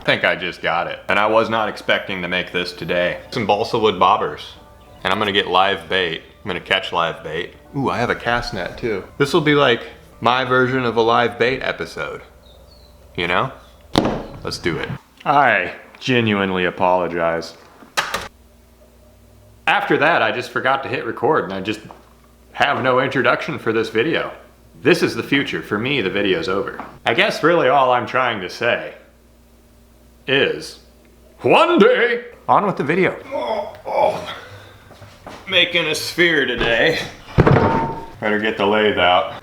I think I just got it. And I was not expecting to make this today. Some balsa wood bobbers. And I'm gonna get live bait. I'm gonna catch live bait. Ooh, I have a cast net too. This will be like my version of a live bait episode. You know? Let's do it. I genuinely apologize. After that, I just forgot to hit record and I just have no introduction for this video. This is the future. For me, the video's over. I guess really all I'm trying to say is one day, on with the video. Making a sphere today. Better get the lathe out.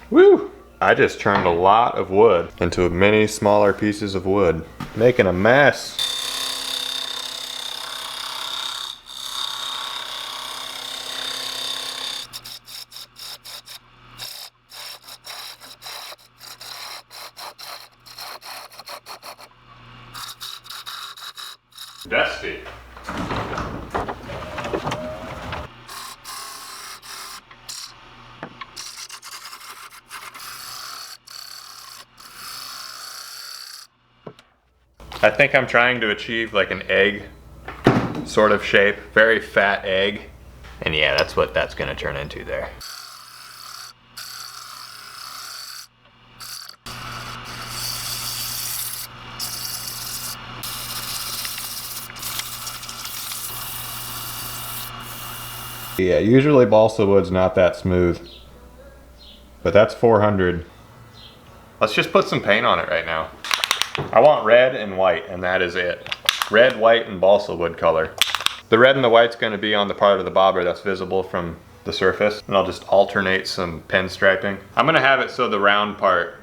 Woo! I just turned a lot of wood into many smaller pieces of wood, making a mess. Dusty. I think I'm trying to achieve like an egg sort of shape, very fat egg. And yeah, that's what that's gonna turn into there. Yeah, usually balsa wood's not that smooth, but that's 400. Let's just put some paint on it right now. I want red and white, and that is it. Red, white, and balsa wood color. The red and the white's gonna be on the part of the bobber that's visible from the surface, and I'll just alternate some pen striping. I'm gonna have it so the round part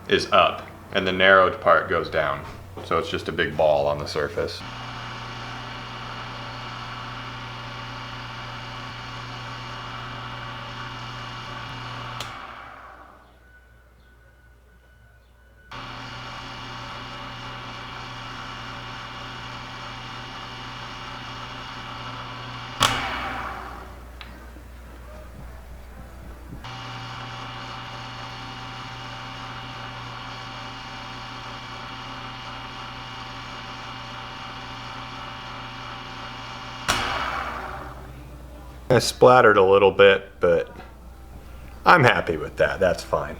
is up, and the narrowed part goes down. So it's just a big ball on the surface. I splattered a little bit, but I'm happy with that. That's fine.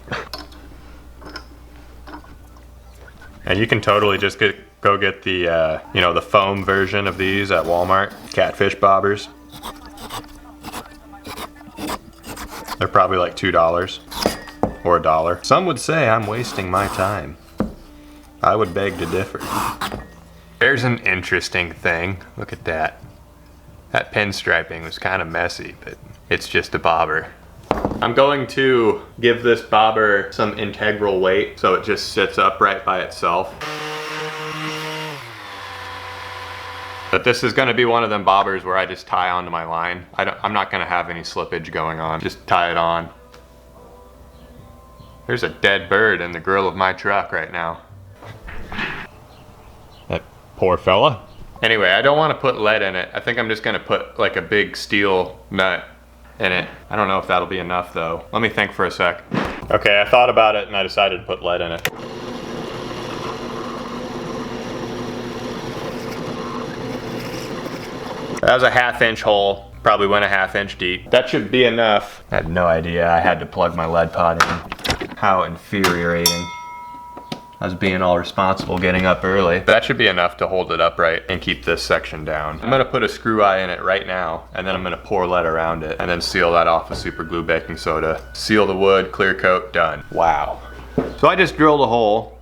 And you can totally just go get the you know, the foam version of these at Walmart. Catfish bobbers. They're probably like $2 or $1. Some would say I'm wasting my time. I would beg to differ. There's an interesting thing. Look at that. That pin striping was kind of messy, but it's just a bobber. I'm going to give this bobber some integral weight so it just sits upright by itself. But this is going to be one of them bobbers where I just tie onto my line. I'm not going to have any slippage going on. Just tie it on. There's a dead bird in the grill of my truck right now. That poor fella. Anyway, I don't want to put lead in it. I think I'm just gonna put like a big steel nut in it. I don't know if that'll be enough though. Let me think for a sec. Okay, I thought about it and I decided to put lead in it. That was a 1/2 inch hole. Probably went a 1/2 inch deep. That should be enough. I had no idea I had to plug my lead pot in. How infuriating. I was being all responsible getting up early. That should be enough to hold it upright and keep this section down. I'm gonna put a screw eye in it right now, and then I'm gonna pour lead around it, and then seal that off with super glue baking soda. Seal the wood, clear coat, done. Wow. So I just drilled a hole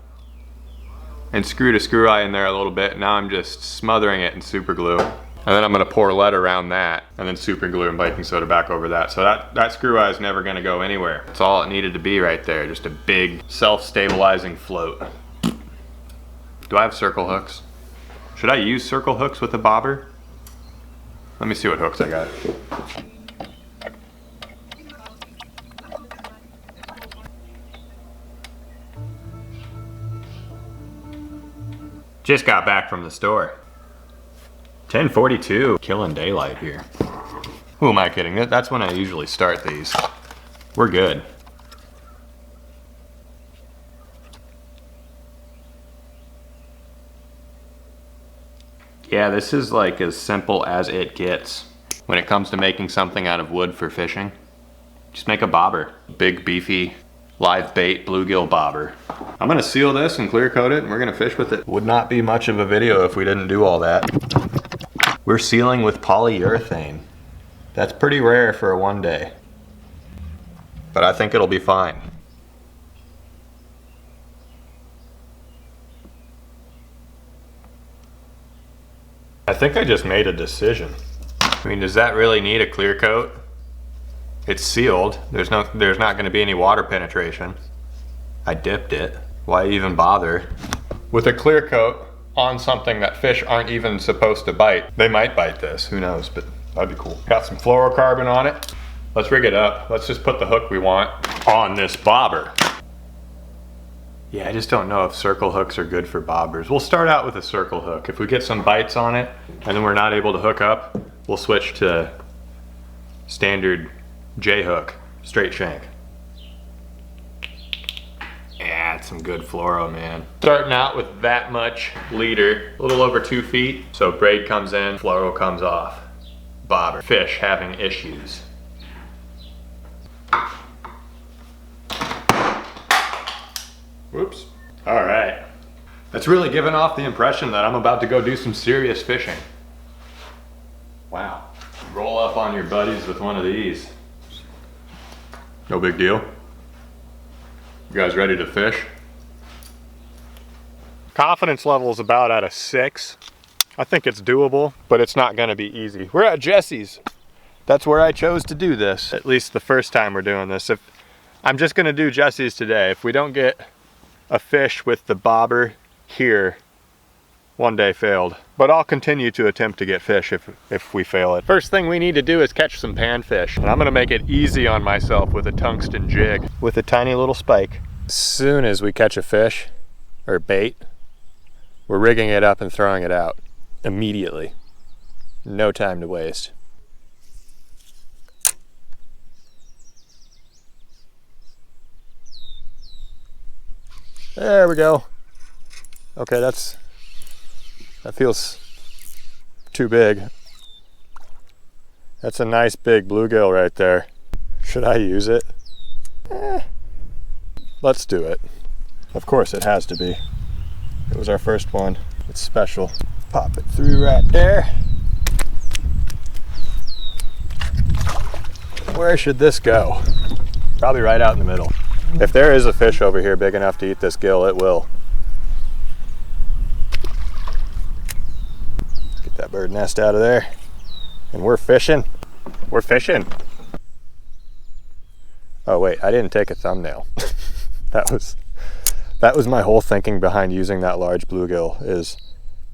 and screwed a screw eye in there a little bit. Now I'm just smothering it in super glue. And then I'm gonna pour lead around that, and then super glue and baking soda back over that. So that screw eye is never gonna go anywhere. That's all it needed to be right there. Just a big self-stabilizing float. Do I have circle hooks? Should I use circle hooks with a bobber? Let me see what hooks I got. Just got back from the store. 10:42, killing daylight here. Who am I kidding? That's when I usually start these. We're good. Yeah, this is like as simple as it gets when it comes to making something out of wood for fishing. Just make a bobber. Big, beefy, live bait bluegill bobber. I'm gonna seal this and clear coat it and we're gonna fish with it. Would not be much of a video if we didn't do all that. We're sealing with polyurethane. That's pretty rare for a one day. But I think it'll be fine. I think I just made a decision. I mean, does that really need a clear coat? It's sealed. There's not gonna be any water penetration. I dipped it. Why even bother? With a clear coat on something that fish aren't even supposed to bite. They might bite this, who knows, but that'd be cool. Got some fluorocarbon on it. Let's rig it up. Let's just put the hook we want on this bobber. Yeah, I just don't know if circle hooks are good for bobbers. We'll start out with a circle hook. If we get some bites on it and then we're not able to hook up, we'll switch to standard J hook, straight shank. Yeah, it's some good fluoro, man. Starting out with that much leader, a little over 2 feet. So braid comes in, fluoro comes off. Bobber, fish having issues. Whoops. All right. That's really giving off the impression that I'm about to go do some serious fishing. Wow. Roll up on your buddies with one of these. No big deal. You guys ready to fish? Confidence level is about at a 6. I think it's doable, but it's not gonna be easy. We're at Jesse's. That's where I chose to do this, at least the first time we're doing this. If I'm just gonna do Jesse's today. If we don't get a fish with the bobber here, one day failed. But I'll continue to attempt to get fish if we fail it. First thing we need to do is catch some panfish. And I'm gonna make it easy on myself with a tungsten jig with a tiny little spike. As soon as we catch a fish or bait, we're rigging it up and throwing it out immediately. No time to waste. There we go. Okay, that feels too big. That's a nice big bluegill right there. Should I use it? Let's do it. Of course it has to be. It was our first one. It's special. Pop it through right there. Where should this go? Probably right out in the middle. If there is a fish over here big enough to eat this gill, it will. Let's get that bird nest out of there. And we're fishing. We're fishing. Oh wait, I didn't take a thumbnail. That was my whole thinking behind using that large bluegill, is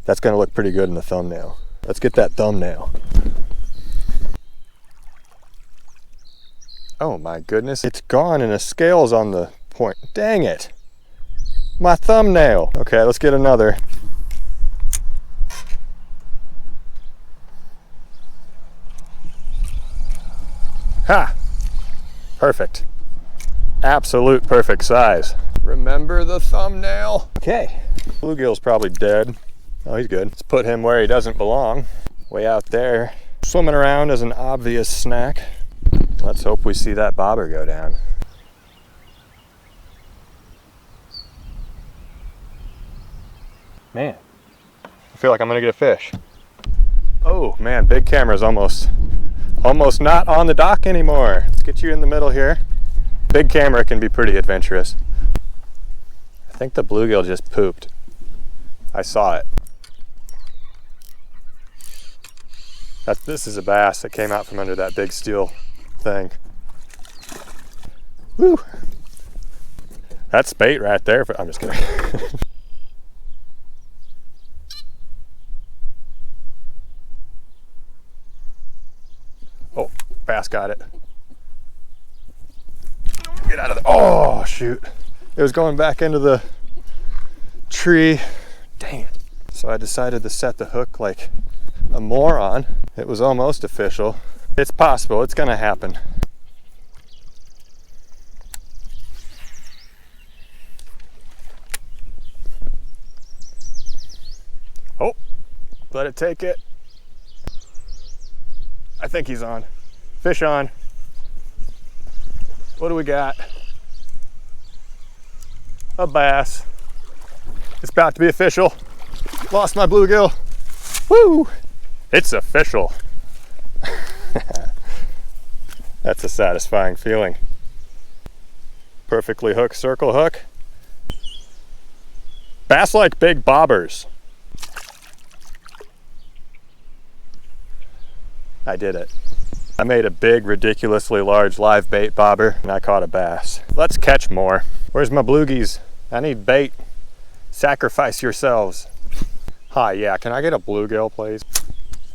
that's gonna look pretty good in the thumbnail. Let's get that thumbnail. Oh my goodness, it's gone and the scale's on the point. Dang it. My thumbnail. Okay, let's get another. Ha! Perfect. Absolute perfect size. Remember the thumbnail. Okay, bluegill's probably dead. Oh, he's good. Let's put him where he doesn't belong. Way out there. Swimming around as an obvious snack. Let's hope we see that bobber go down. Man, I feel like I'm gonna get a fish. Oh man, big camera's almost not on the dock anymore. Let's get you in the middle here. Big camera can be pretty adventurous. I think the bluegill just pooped. I saw it. This is a bass that came out from under that big steel thing. Woo! That's bait right there. I'm just kidding. bass got it. Get out of the, oh shoot. It was going back into the tree. Dang it. So I decided to set the hook like a moron. It was almost official. It's possible, it's gonna happen. Oh, let it take it. I think he's on. Fish on. What do we got? A bass. It's about to be official. Lost my bluegill. Woo! It's official. That's a satisfying feeling. Perfectly hooked circle hook. Bass like big bobbers. I did it. I made a big, ridiculously large live bait bobber and I caught a bass. Let's catch more. Where's my bloogies? I need bait. Sacrifice yourselves. Hi, yeah, can I get a bluegill, please?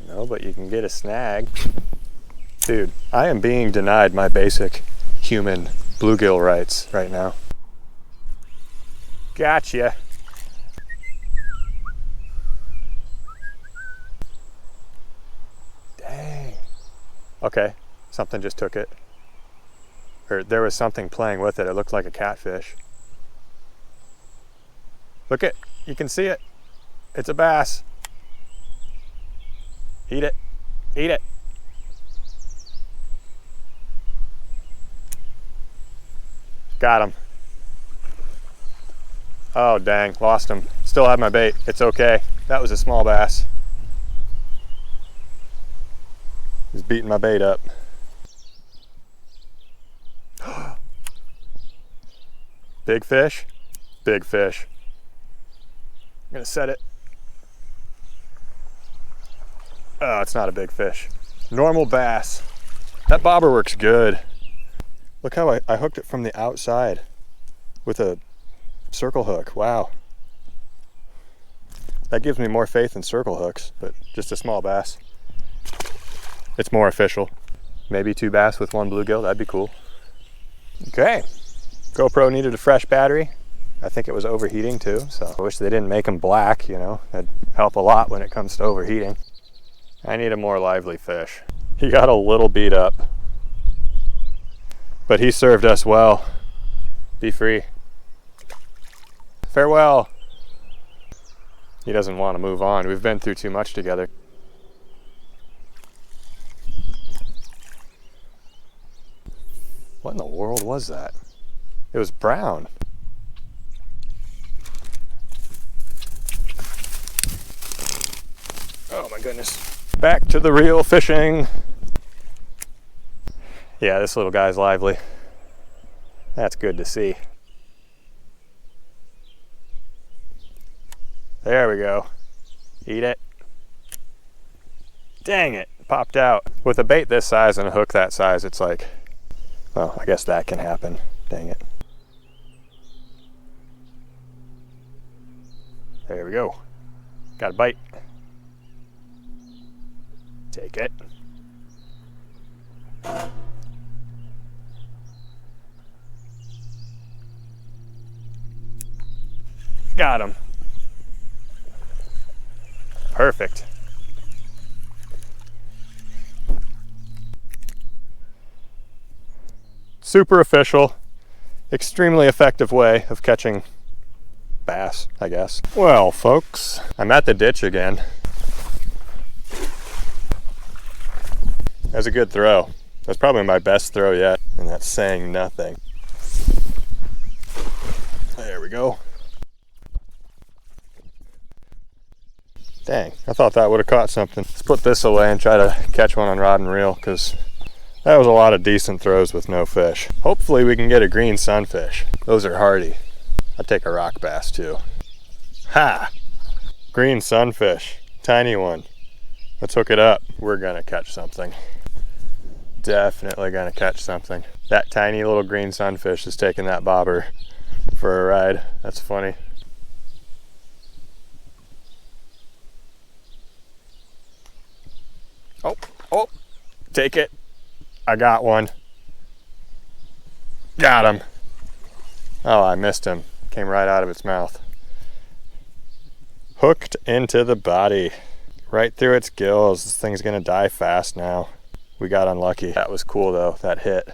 No, but you can get a snag. Dude, I am being denied my basic human bluegill rights right now. Gotcha. Dang. Okay, something just took it. Or there was something playing with it. It looked like a catfish. Look it, you can see it. It's a bass. Eat it, eat it. Got him. Oh dang, lost him. Still have my bait, it's okay. That was a small bass. He's beating my bait up. Big fish? Big fish. I'm gonna set it. Oh, it's not a big fish. Normal bass. That bobber works good. Look how I hooked it from the outside with a circle hook. Wow. That gives me more faith in circle hooks, but just a small bass. It's more official. Maybe 2 bass with 1 bluegill, that'd be cool. Okay, GoPro needed a fresh battery. I think it was overheating too, so I wish they didn't make them black, you know. That'd help a lot when it comes to overheating. I need a more lively fish. He got a little beat up, but he served us well. Be free. Farewell. He doesn't want to move on. We've been through too much together. What in the world was that? It was brown. Oh my goodness. Back to the real fishing. Yeah, this little guy's lively. That's good to see. There we go. Eat it. Dang it, popped out. With a bait this size and a hook that size, it's like, well, I guess that can happen. Dang it. There we go. Got a bite. Take it. Got him. Perfect. Super official, extremely effective way of catching bass, I guess. Well, folks, I'm at the ditch again. That's a good throw. That's probably my best throw yet, and that's saying nothing. There we go. Dang, I thought that would have caught something. Let's put this away and try to catch one on rod and reel, because that was a lot of decent throws with no fish. Hopefully we can get a green sunfish. Those are hardy. I'd take a rock bass too. Ha! Green sunfish, tiny one. Let's hook it up. We're gonna catch something. Definitely gonna catch something. That tiny little green sunfish is taking that bobber for a ride. That's funny. Oh, take it. I got one. Got him. Oh, I missed him. Came right out of its mouth. Hooked into the body. Right through its gills. This thing's gonna die fast now. We got unlucky. That was cool though, that hit.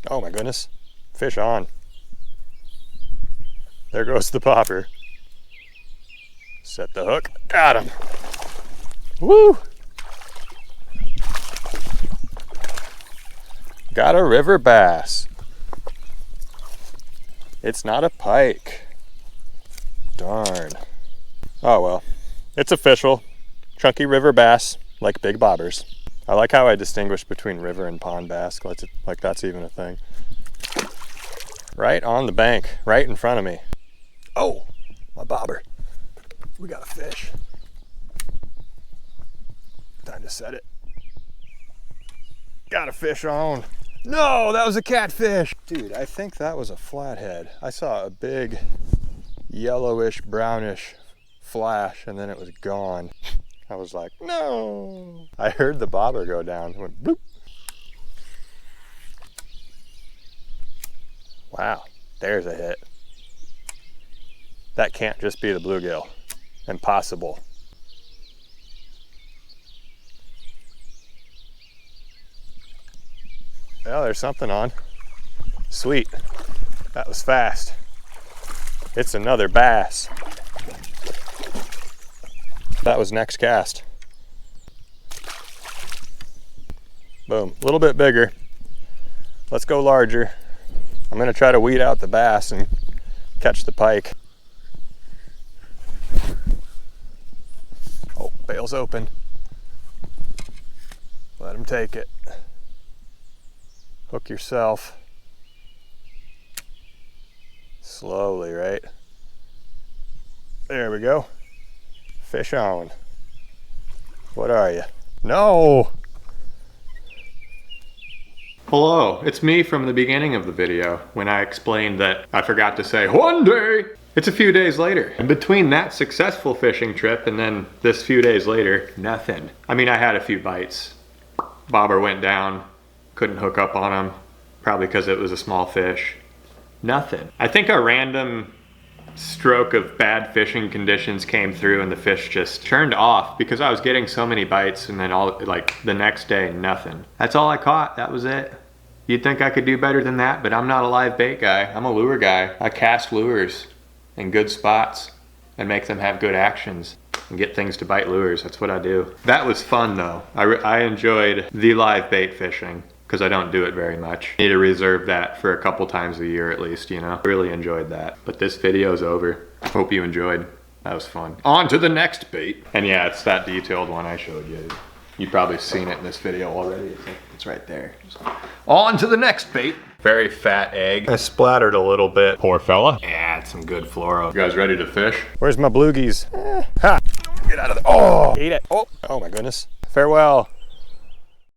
Oh my goodness. Fish on. There goes the popper. Set the hook. Got him. Woo! Got a river bass. It's not a pike. Darn. Oh well. It's official. Chunky river bass, like big bobbers. I like how I distinguish between river and pond bass, like that's even a thing. Right on the bank, right in front of me. Oh, my bobber. We got a fish. Time to set it. Got a fish on. No, that was a catfish. Dude, I think that was a flathead. I saw a big yellowish, brownish flash and then it was gone. I was like, no. I heard the bobber go down. It went bloop. Wow, there's a hit. That can't just be the bluegill. Impossible. Well, there's something on. Sweet. That was fast. It's another bass. That was next cast. Boom, a little bit bigger. Let's go larger. I'm gonna try to weed out the bass and catch the pike. Oh, bail's open. Let him take it. Hook yourself. Slowly, right? There we go. Fish on. What are you? No! Hello, it's me from the beginning of the video when I explained that I forgot to say one day. It's a few days later. And between that successful fishing trip and then this few days later, nothing. I mean, I had a few bites. Bobber went down, couldn't hook up on him, probably because it was a small fish. Nothing. I think a random stroke of bad fishing conditions came through and the fish just turned off because I was getting so many bites and then the next day, nothing. That's all I caught, that was it. You'd think I could do better than that, but I'm not a live bait guy. I'm a lure guy. I cast lures in good spots and make them have good actions and get things to bite lures. That's what I do. That was fun though. I enjoyed the live bait fishing because I don't do it very much. I need to reserve that for a couple times a year at least, you know? Really enjoyed that. But this video's over. Hope you enjoyed. That was fun. On to the next bait. And yeah, it's that detailed one I showed you. You've probably seen it in this video already. It's right there. On to the next bait. Very fat egg. I splattered a little bit. Poor fella. Yeah, it's some good fluoro. You guys ready to fish? Where's my bluegies? Ha! Get out of there. Oh! Eat it. Oh my goodness. Farewell.